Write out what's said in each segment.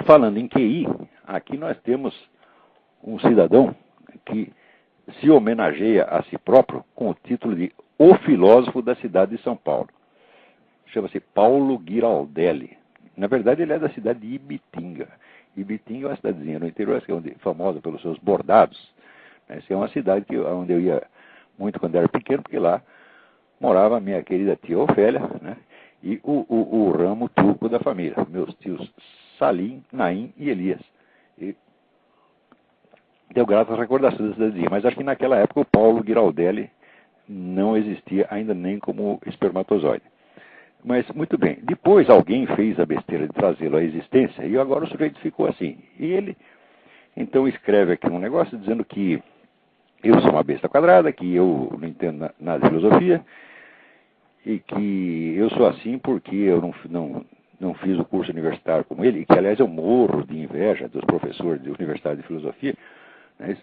falando em QI, aqui nós temos um cidadão que se homenageia a si próprio com o título de O Filósofo da Cidade de São Paulo. Chama-se Paulo Giraldelli. Na verdade, ele é da cidade de Ibitinga. Ibitinga é uma cidadezinha no interior, famosa pelos seus bordados. Essa é uma cidade onde eu ia muito quando era pequeno, porque lá morava a minha querida tia Ofélia, né? E o ramo turco da família, meus tios Salim, Naim e Elias. E deu graças às recordações da cidadezinha. Mas acho que naquela época o Paulo Giraldelli não existia ainda nem como espermatozoide. Mas, muito bem, depois alguém fez a besteira de trazê-lo à existência e agora o sujeito ficou assim. E ele, então, escreve aqui um negócio dizendo que eu sou uma besta quadrada, que eu não entendo nada de filosofia e que eu sou assim porque eu não fiz o curso universitário como ele, e que, aliás, eu morro de inveja dos professores de universidade de filosofia, né?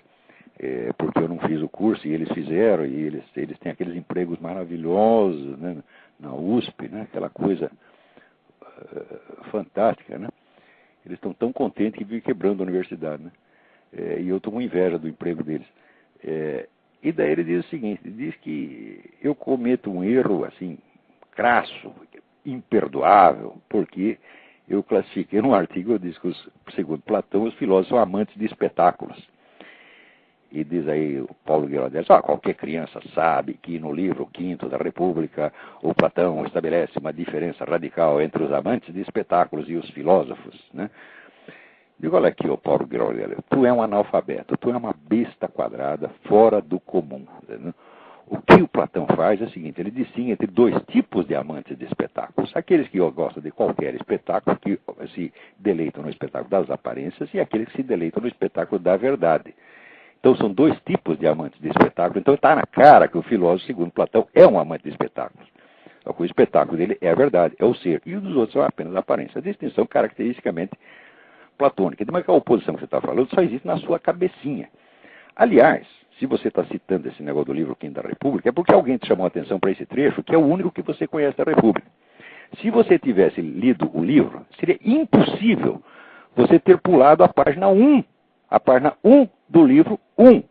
Porque eu não fiz o curso e eles fizeram, e eles têm aqueles empregos maravilhosos, né, na USP, né, aquela coisa fantástica, né? Eles estão tão contentes que vivem quebrando a universidade, né? E eu estou com inveja do emprego deles. E daí ele diz o seguinte, diz que eu cometo um erro, assim, crasso, imperdoável, porque eu classifiquei num artigo, eu disse que, segundo Platão, os filósofos são amantes de espetáculos. E diz aí o Paulo Giraldelli, qualquer criança sabe que no livro V da República, o Platão estabelece uma diferença radical entre os amantes de espetáculos e os filósofos, né? Digo, olha aqui, Paulo Giraldelli, tu é um analfabeto, tu é uma besta quadrada fora do comum. Né? O que o Platão faz é o seguinte, ele distingue entre dois tipos de amantes de espetáculos. Aqueles que gostam de qualquer espetáculo, que se deleitam no espetáculo das aparências, e aqueles que se deleitam no espetáculo da verdade. Então são dois tipos de amantes de espetáculo. Então está na cara que o filósofo, segundo Platão, é um amante de espetáculos. Só que o espetáculo dele é a verdade, é o ser. E os dos outros são apenas aparências. A distinção caracteristicamente platônica. Mas que a oposição que você está falando só existe na sua cabecinha. Aliás, se você está citando esse negócio do livro V da República, é porque alguém te chamou a atenção para esse trecho, que é o único que você conhece da República. Se você tivesse lido o livro, seria impossível você ter pulado a página 1. A página 1 do livro 1,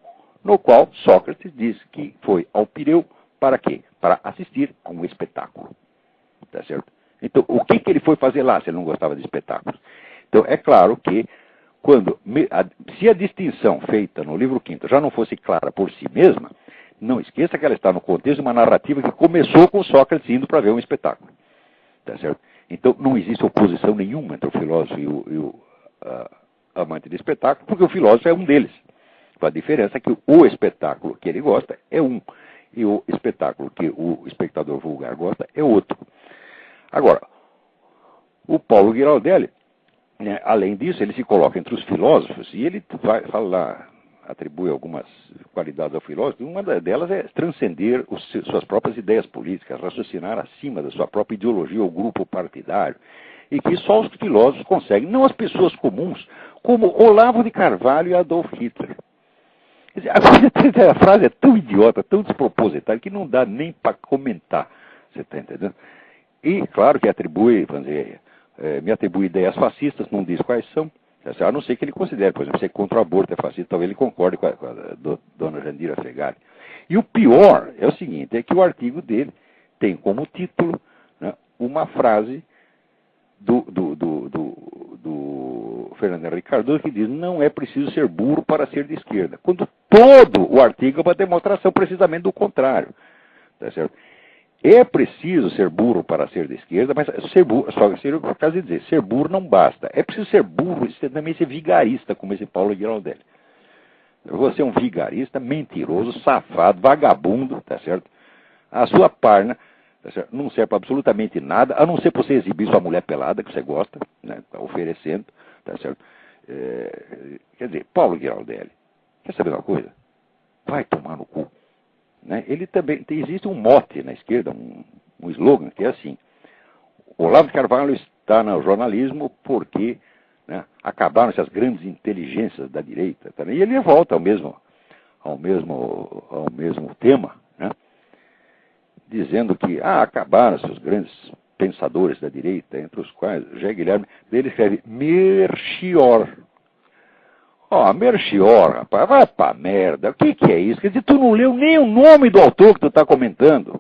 no qual Sócrates diz que foi ao Pireu para quê? Para assistir a um espetáculo. Tá certo? Então, o que ele foi fazer lá se ele não gostava de espetáculos? Então, é claro que, se a distinção feita no livro V já não fosse clara por si mesma, não esqueça que ela está no contexto de uma narrativa que começou com Sócrates indo para ver um espetáculo. Tá certo? Então, não existe oposição nenhuma entre o filósofo e o amante de espetáculo, porque o filósofo é um deles. A diferença é que o espetáculo que ele gosta é um, e o espetáculo que o espectador vulgar gosta é outro. Agora, o Paulo Giraldelli, né, além disso, ele se coloca entre os filósofos, e ele fala lá, atribui algumas qualidades ao filósofo, uma delas é transcender suas próprias ideias políticas, raciocinar acima da sua própria ideologia ou grupo partidário, e que só os filósofos conseguem, não as pessoas comuns, como Olavo de Carvalho e Adolf Hitler. A frase é tão idiota, tão despropositada, que não dá nem para comentar. Você está entendendo? E, claro, que atribui, vamos dizer, me atribui ideias fascistas, não diz quais são, a não ser que ele considere, por exemplo, ser contra o aborto é fascista, talvez ele concorde com a dona Jandira Fegali. E o pior é o seguinte, é que o artigo dele tem como título, né, uma frase do Fernando Henrique Cardoso, que diz: não é preciso ser burro para ser de esquerda. Quando todo o artigo é uma demonstração precisamente do contrário. Tá certo? É preciso ser burro para ser de esquerda, mas ser burro, só seria por causa de dizer, ser burro não basta. É preciso ser burro e também ser vigarista, como esse Paulo Giraldelli. Você é um vigarista, mentiroso, safado, vagabundo, tá certo? A sua parna, tá certo? Não serve para absolutamente nada, a não ser para você exibir sua mulher pelada, que você gosta, né? Tá oferecendo, tá certo? Quer dizer, Paulo Giraldelli, quer saber uma coisa? Vai tomar no cu. Né? Ele também, existe um mote na esquerda, um slogan, que é assim: Olavo de Carvalho está no jornalismo porque, né, acabaram-se as grandes inteligências da direita. Tá? E ele volta ao mesmo tema, né, dizendo que acabaram-se os grandes pensadores da direita, entre os quais José Guilherme, ele escreve Melchior. Ó, Melchior, rapaz, vai pra merda. O que é isso? Quer dizer, tu não leu nem o nome do autor que tu está comentando,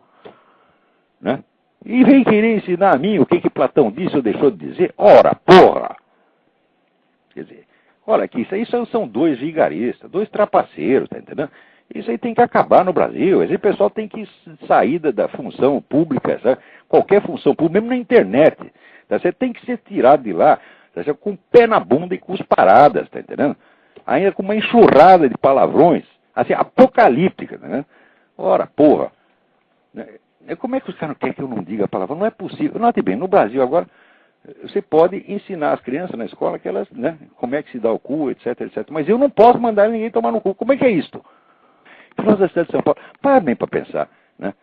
né? E vem querer ensinar a mim o que Platão disse ou deixou de dizer? Ora, porra! Quer dizer, olha aqui, isso aí são dois vigaristas, dois trapaceiros, tá entendendo? Isso aí tem que acabar no Brasil. Esse pessoal tem que sair da função pública, sabe? Qualquer função pública, mesmo na internet. Tá? Você tem que ser tirado de lá, tá? Com o pé na bunda e com os paradas, tá entendendo? Ainda com uma enxurrada de palavrões, assim, apocalíptica, né? Ora, porra. Como é que os caras querem que eu não diga palavrão? Não é possível. Note bem, no Brasil agora, você pode ensinar as crianças na escola que elas, né, como é que se dá o cu, etc, etc. Mas eu não posso mandar ninguém tomar no cu. Como é que é isto? Filósofos da cidade de São Paulo, para bem para pensar, né?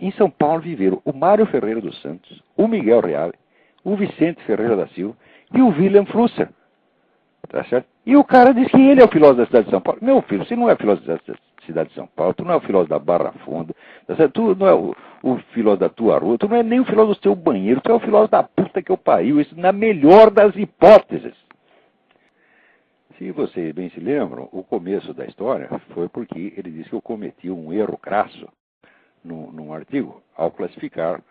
Em São Paulo viveram o Mário Ferreira dos Santos, o Miguel Reale, o Vicente Ferreira da Silva e o William Flusser. Tá certo? E o cara diz que ele é o filósofo da cidade de São Paulo. Meu filho, você não é filósofo da cidade de São Paulo, tu não é o filósofo da Barra Funda, tá certo? Tu não é o filósofo da tua rua, tu não é nem o filósofo do teu banheiro, tu é o filósofo da puta que eu pariu, isso na melhor das hipóteses. Se vocês bem se lembram, o começo da história foi porque ele disse que eu cometi um erro crasso num artigo ao classificar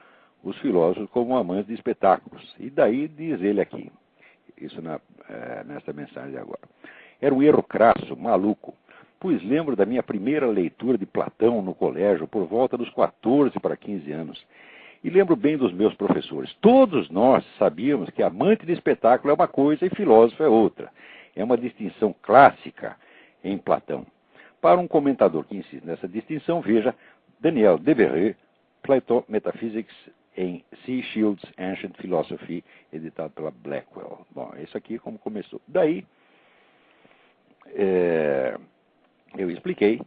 os filósofos como amantes de espetáculos. E daí diz ele aqui, isso nesta mensagem agora. Era um erro crasso, maluco, pois lembro da minha primeira leitura de Platão no colégio por volta dos 14 para 15 anos. E lembro bem dos meus professores. Todos nós sabíamos que amante de espetáculo é uma coisa e filósofo é outra. É uma distinção clássica em Platão. Para um comentador que insiste nessa distinção, veja Daniel Devereux, Plato Metaphysics em C. Shields' Ancient Philosophy, editado pela Blackwell. Bom, isso aqui como começou. Daí, eu expliquei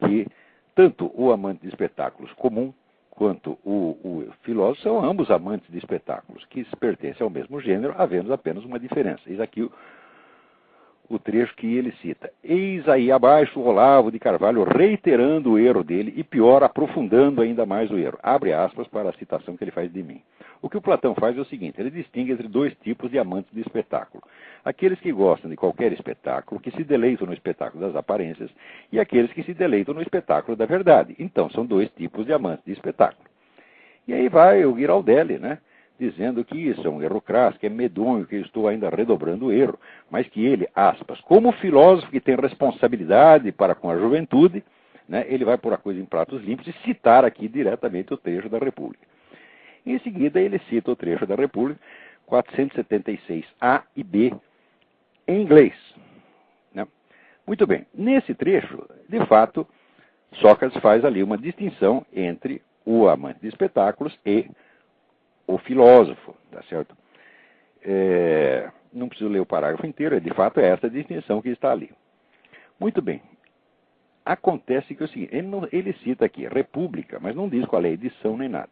que tanto o amante de espetáculos comum quanto o filósofo são ambos amantes de espetáculos, que pertencem ao mesmo gênero, havendo apenas uma diferença. Eis aqui o trecho que ele cita. Eis aí abaixo o Olavo de Carvalho reiterando o erro dele e, pior, aprofundando ainda mais o erro. Abre aspas para a citação que ele faz de mim. O que o Platão faz é o seguinte, ele distingue entre dois tipos de amantes de espetáculo. Aqueles que gostam de qualquer espetáculo, que se deleitam no espetáculo das aparências, e aqueles que se deleitam no espetáculo da verdade. Então, são dois tipos de amantes de espetáculo. E aí vai o Giraldelli, né? Dizendo que isso é um erro crasso, que é medonho, que eu estou ainda redobrando o erro, mas que ele, aspas, como filósofo que tem responsabilidade para com a juventude, né, ele vai pôr a coisa em pratos limpos e citar aqui diretamente o trecho da República. Em seguida, ele cita o trecho da República, 476A e B, em inglês. Né? Muito bem, nesse trecho, de fato, Sócrates faz ali uma distinção entre o amante de espetáculos e o filósofo, tá certo? Não preciso ler o parágrafo inteiro, de fato é essa distinção que está ali. Muito bem. Acontece que é o seguinte, ele cita aqui República, mas não diz qual é a edição nem nada.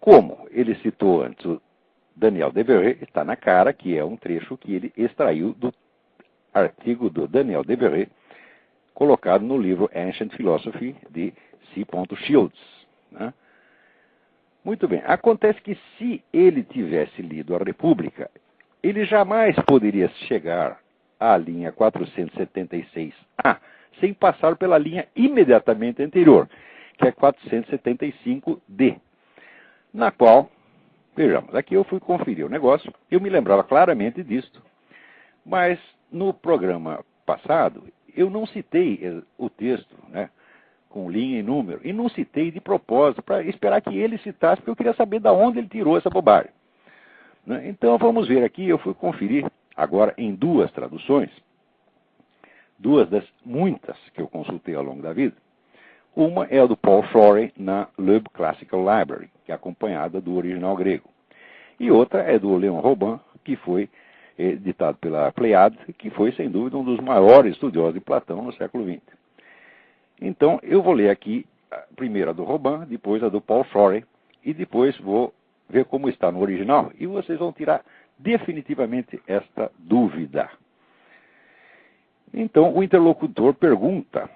Como ele citou antes o Daniel Devereux, está na cara que é um trecho que ele extraiu do artigo do Daniel Devereux, colocado no livro Ancient Philosophy de C. Shields, né? Muito bem. Acontece que se ele tivesse lido a República, ele jamais poderia chegar à linha 476A sem passar pela linha imediatamente anterior, que é 475D, na qual, vejamos, aqui eu fui conferir o negócio, eu me lembrava claramente disto, mas no programa passado eu não citei o texto, né? Com linha e número, e não citei de propósito, para esperar que ele citasse, porque eu queria saber de onde ele tirou essa bobagem. Né? Então, vamos ver aqui, eu fui conferir agora em duas traduções, duas das muitas que eu consultei ao longo da vida. Uma é a do Paul Shorey na Loeb Classical Library, que é acompanhada do original grego. E outra é do Leon Robin, que foi editado pela Pleiade, que foi, sem dúvida, um dos maiores estudiosos de Platão no século XX. Então, eu vou ler aqui primeiro a do Robin, depois a do Paul Shorey, e depois vou ver como está no original, e vocês vão tirar definitivamente esta dúvida. Então, o interlocutor pergunta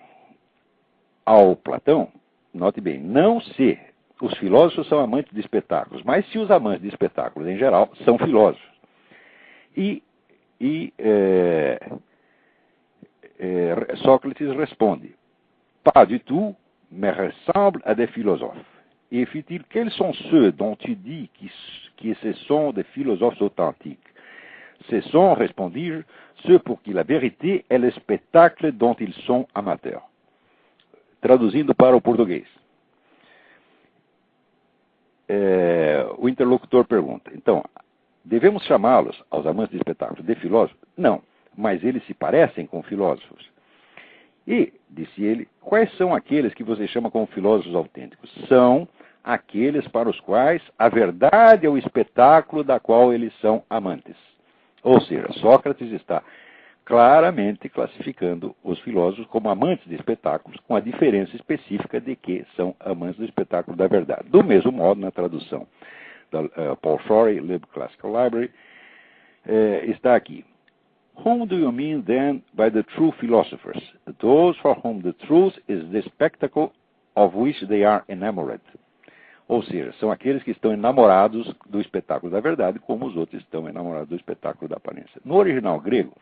ao Platão, note bem, não se os filósofos são amantes de espetáculos, mas se os amantes de espetáculos, em geral, são filósofos. Sócrates responde, pas du tout, mais ressemble à des philosophes. Et fit-il, quels sont ceux dont tu dis que ce sont des philosophes authentiques? Ce sont, répondis-je, ceux pour qui la vérité est le spectacle dont ils sont amateurs. Traduzindo para o português. O interlocutor pergunta, então, devemos chamá-los, aos amantes de espetáculos, de filósofos? Não, mas eles se parecem com filósofos. E, disse ele, quais são aqueles que você chama como filósofos autênticos? São aqueles para os quais a verdade é o espetáculo da qual eles são amantes. Ou seja, Sócrates está claramente classificando os filósofos como amantes de espetáculos, com a diferença específica de que são amantes do espetáculo da verdade. Do mesmo modo, na tradução da Paul Shorey, Lib Classical Library, está aqui. Whom do you mean then by the true philosophers? Those for whom the truth is the spectacle of which they are enamored. Ou seja, são aqueles que estão enamorados do espetáculo da verdade, como os outros estão enamorados do espetáculo da aparência. No original grego,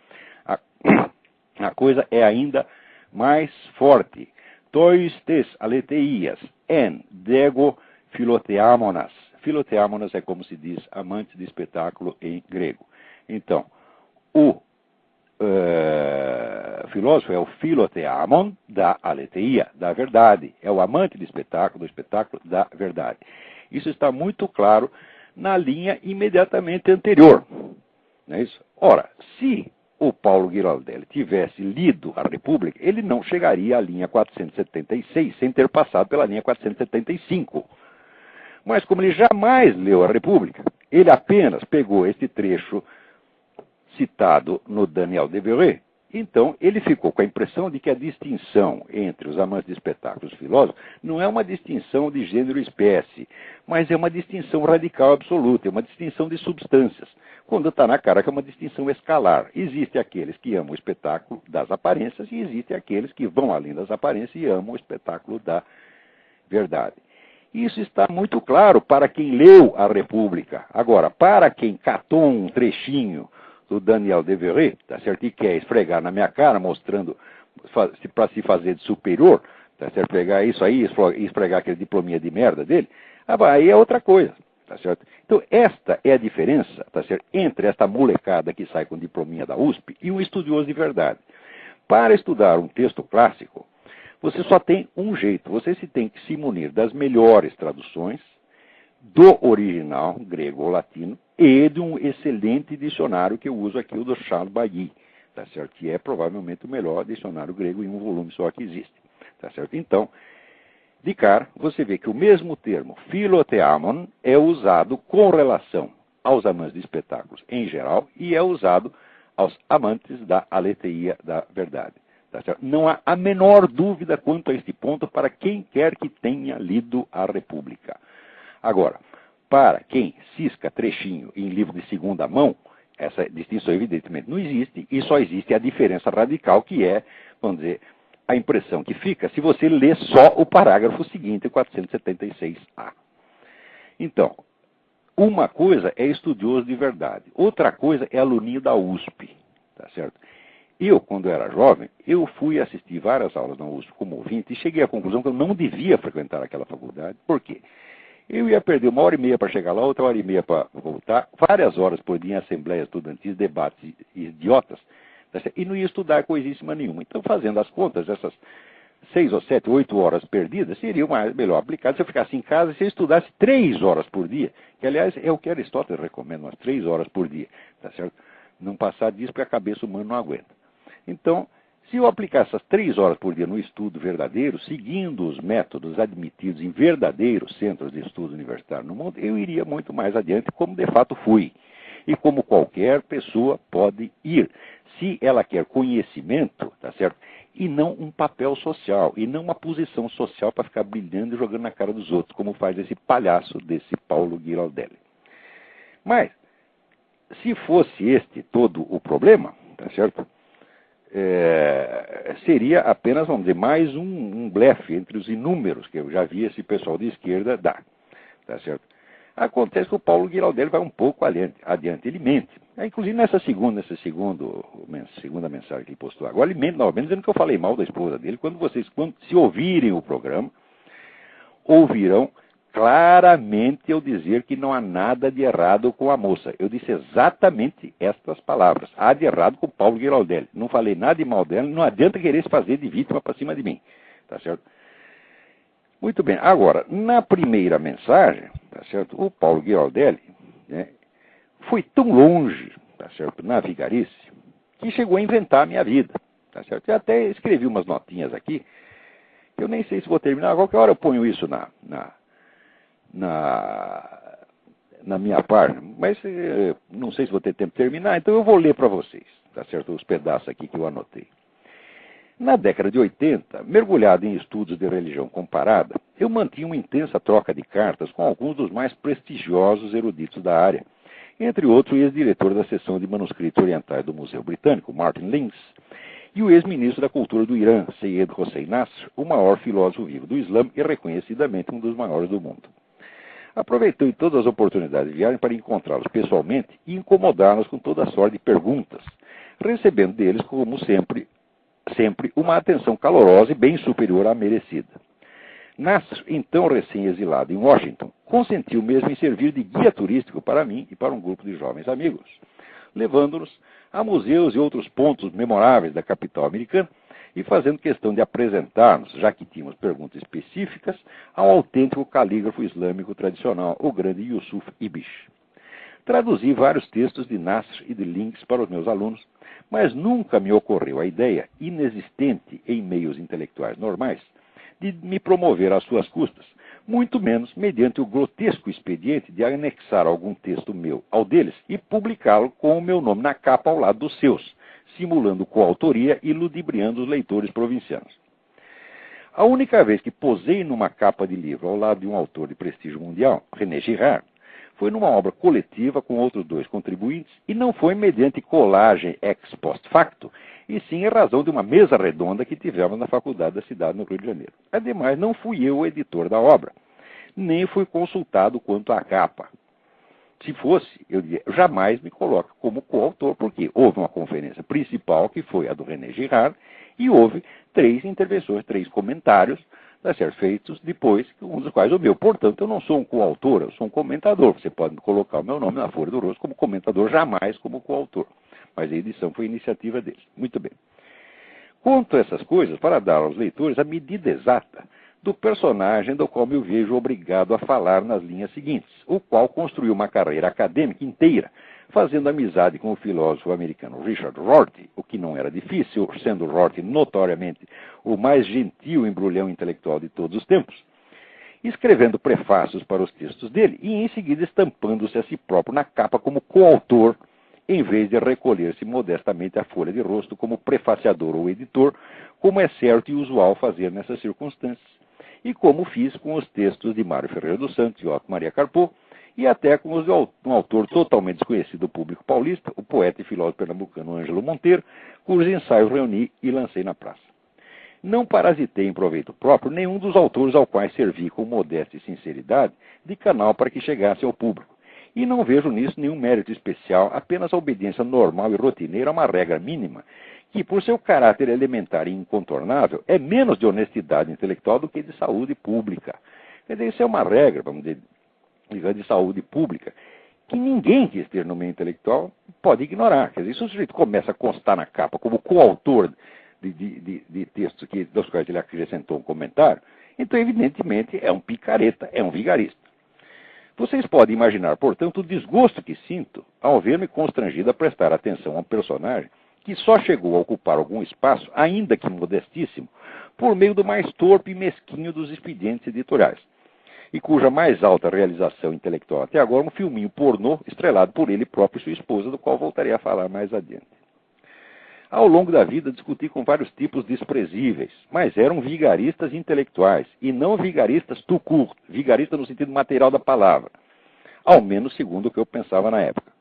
a coisa é ainda mais forte. Tois tes aleteias en dego philotheamonas. Philotheamonas é como se diz amante de espetáculo em grego. Então, o filósofo é o philotheamon da aletheia, da verdade. É o amante de espetáculo, do espetáculo da verdade. Isso está muito claro na linha imediatamente anterior. Não é isso? Ora, se o Paulo Ghiraldelli tivesse lido a República, ele não chegaria à linha 476 sem ter passado pela linha 475. Mas como ele jamais leu a República, ele apenas pegou este trecho citado no Daniel Devereux, então ele ficou com a impressão de que a distinção entre os amantes de espetáculos e os filósofos não é uma distinção de gênero e espécie, mas é uma distinção radical absoluta, é uma distinção de substâncias, quando está na cara que é uma distinção escalar. Existem aqueles que amam o espetáculo das aparências e existem aqueles que vão além das aparências e amam o espetáculo da verdade. Isso está muito claro para quem leu a República. Agora, para quem catou um trechinho do Daniel Devereux, tá certo? E quer esfregar na minha cara, mostrando para se fazer de superior, tá certo? Pegar isso aí e esfregar aquele diplominha de merda dele, aí é outra coisa, tá certo? Então, esta é a diferença, tá certo? Entre esta molecada que sai com diplominha da USP e um estudioso de verdade. Para estudar um texto clássico, você só tem um jeito, você tem que se munir das melhores traduções do original grego ou latino e de um excelente dicionário que eu uso aqui, o do Charles Bailly, tá certo? Que é provavelmente o melhor dicionário grego em um volume só que existe, tá certo? Então, de cara, você vê que o mesmo termo philotheamon é usado com relação aos amantes de espetáculos em geral e é usado aos amantes da aletheia da verdade. Tá certo? Não há a menor dúvida quanto a este ponto para quem quer que tenha lido a República. Agora, para quem cisca trechinho em livro de segunda mão, essa distinção evidentemente não existe e só existe a diferença radical que é, vamos dizer, a impressão que fica se você lê só o parágrafo seguinte, 476A. Então, uma coisa é estudioso de verdade, outra coisa é aluninho da USP, tá certo? Eu, quando era jovem, eu fui assistir várias aulas na USP como ouvinte e cheguei à conclusão que eu não devia frequentar aquela faculdade. Por quê? Eu ia perder 1h30 para chegar lá, outra 1h30 para voltar, várias horas por dia em assembleias estudantis, debates idiotas, tá certo? E não ia estudar coisíssima nenhuma. Então, fazendo as contas, essas 6 ou 7, 8 horas perdidas seriam melhor aplicadas se eu ficasse em casa e se eu estudasse 3 horas por dia, que aliás é o que Aristóteles recomenda, umas 3 horas por dia, tá certo? Não passar disso porque a cabeça humana não aguenta. Então, se eu aplicar essas 3 horas por dia no estudo verdadeiro, seguindo os métodos admitidos em verdadeiros centros de estudo universitário no mundo, eu iria muito mais adiante, como de fato fui. E como qualquer pessoa pode ir, se ela quer conhecimento, tá certo? E não um papel social, e não uma posição social para ficar brilhando e jogando na cara dos outros, como faz esse palhaço desse Paulo Ghiraldelli. Mas, se fosse este todo o problema, tá certo? seria apenas, vamos dizer, mais um blefe entre os inúmeros que eu já vi esse pessoal de esquerda dar. Tá certo? Acontece que o Paulo Giraldelli vai um pouco adiante, ele mente. Inclusive nessa segunda mensagem que ele postou agora, ele mente novamente dizendo que eu falei mal da esposa dele. Quando se ouvirem o programa, ouvirão claramente eu dizer que não há nada de errado com a moça. Eu disse exatamente estas palavras. Há de errado com o Paulo Giraldelli. Não falei nada de mal dela, não adianta querer se fazer de vítima para cima de mim. Tá certo? Muito bem. Agora, na primeira mensagem, tá certo? O Paulo Giraldelli, né, foi tão longe, tá certo, na vigarice, que chegou a inventar a minha vida. Tá certo? Eu até escrevi umas notinhas aqui. Eu nem sei se vou terminar. A qualquer hora eu ponho isso na minha página, mas não sei se vou ter tempo de terminar, então eu vou ler para vocês, tá certo? Os pedaços aqui que eu anotei. Na década de 80, mergulhado em estudos de religião comparada, eu mantinha uma intensa troca de cartas com alguns dos mais prestigiosos eruditos da área, entre outros o ex-diretor da seção de manuscritos orientais do Museu Britânico, Martin Lins, e o ex-ministro da Cultura do Irã, Seyyed Hossein Nasr, o maior filósofo vivo do Islã e reconhecidamente um dos maiores do mundo. Aproveitei todas as oportunidades de viagem para encontrá-los pessoalmente e incomodá-los com toda a sorte de perguntas, recebendo deles, como sempre, uma atenção calorosa e bem superior à merecida. Nasr, então recém-exilado em Washington, consentiu mesmo em servir de guia turístico para mim e para um grupo de jovens amigos, levando-nos a museus e outros pontos memoráveis da capital americana e fazendo questão de apresentar-nos, já que tínhamos perguntas específicas, ao autêntico calígrafo islâmico tradicional, o grande Yusuf Ibish. Traduzi vários textos de Nasr e de Lins para os meus alunos, mas nunca me ocorreu a ideia, inexistente em meios intelectuais normais, de me promover às suas custas, muito menos mediante o grotesco expediente de anexar algum texto meu ao deles e publicá-lo com o meu nome na capa ao lado dos seus, simulando coautoria e ludibriando os leitores provincianos. A única vez que posei numa capa de livro ao lado de um autor de prestígio mundial, René Girard, foi numa obra coletiva com outros dois contribuintes e não foi mediante colagem ex post facto, e sim em razão de uma mesa redonda que tivemos na Faculdade da Cidade, no Rio de Janeiro. Ademais, não fui eu o editor da obra, nem fui consultado quanto à capa. Se fosse, eu jamais me coloco como coautor, porque houve uma conferência principal, que foi a do René Girard, e houve 3 intervenções, 3 comentários, tá certo, feitos depois, um dos quais o meu. Portanto, eu não sou um coautor, eu sou um comentador. Você pode colocar o meu nome na Folha do Rosto como comentador, jamais como coautor. Mas a edição foi iniciativa deles. Muito bem. Conto essas coisas para dar aos leitores a medida exata do personagem do qual me vejo obrigado a falar nas linhas seguintes, o qual construiu uma carreira acadêmica inteira, fazendo amizade com o filósofo americano Richard Rorty, o que não era difícil, sendo Rorty notoriamente o mais gentil embrulhão intelectual de todos os tempos, escrevendo prefácios para os textos dele e em seguida estampando-se a si próprio na capa como coautor, em vez de recolher-se modestamente à folha de rosto como prefaciador ou editor, como é certo e usual fazer nessas circunstâncias, e como fiz com os textos de Mário Ferreira dos Santos e Otto Maria Carpo, e até com os de um autor totalmente desconhecido do público paulista, o poeta e filósofo pernambucano Ângelo Monteiro, cujos ensaios reuni e lancei na praça. Não parasitei em proveito próprio nenhum dos autores ao quais servi com modéstia e sinceridade de canal para que chegasse ao público. E não vejo nisso nenhum mérito especial, apenas a obediência normal e rotineira a uma regra mínima, que, por seu caráter elementar e incontornável, é menos de honestidade intelectual do que de saúde pública. Quer dizer, isso é uma regra, vamos dizer, de saúde pública, que ninguém que esteja no meio intelectual pode ignorar. Quer dizer, se o sujeito começa a constar na capa como coautor de textos dos quais ele acrescentou um comentário, então, evidentemente, é um picareta, é um vigarista. Vocês podem imaginar, portanto, o desgosto que sinto ao ver-me constrangido a prestar atenção a um personagem que só chegou a ocupar algum espaço, ainda que modestíssimo, por meio do mais torpe e mesquinho dos expedientes editoriais, e cuja mais alta realização intelectual até agora é um filminho pornô estrelado por ele próprio e sua esposa, do qual voltarei a falar mais adiante. Ao longo da vida, discuti com vários tipos desprezíveis, mas eram vigaristas intelectuais, e não vigaristas tout court, vigarista no sentido material da palavra, ao menos segundo o que eu pensava na época.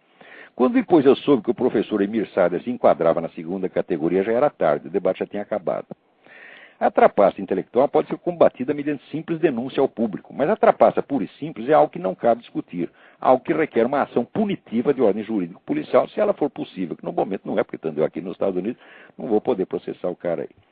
Quando depois eu soube que o professor Emir Sader se enquadrava na segunda categoria, já era tarde, o debate já tinha acabado. A trapaça intelectual pode ser combatida mediante simples denúncia ao público, mas a trapaça pura e simples é algo que não cabe discutir, algo que requer uma ação punitiva de ordem jurídico-policial, se ela for possível, que no momento não é, porque estando eu aqui nos Estados Unidos, não vou poder processar o cara aí.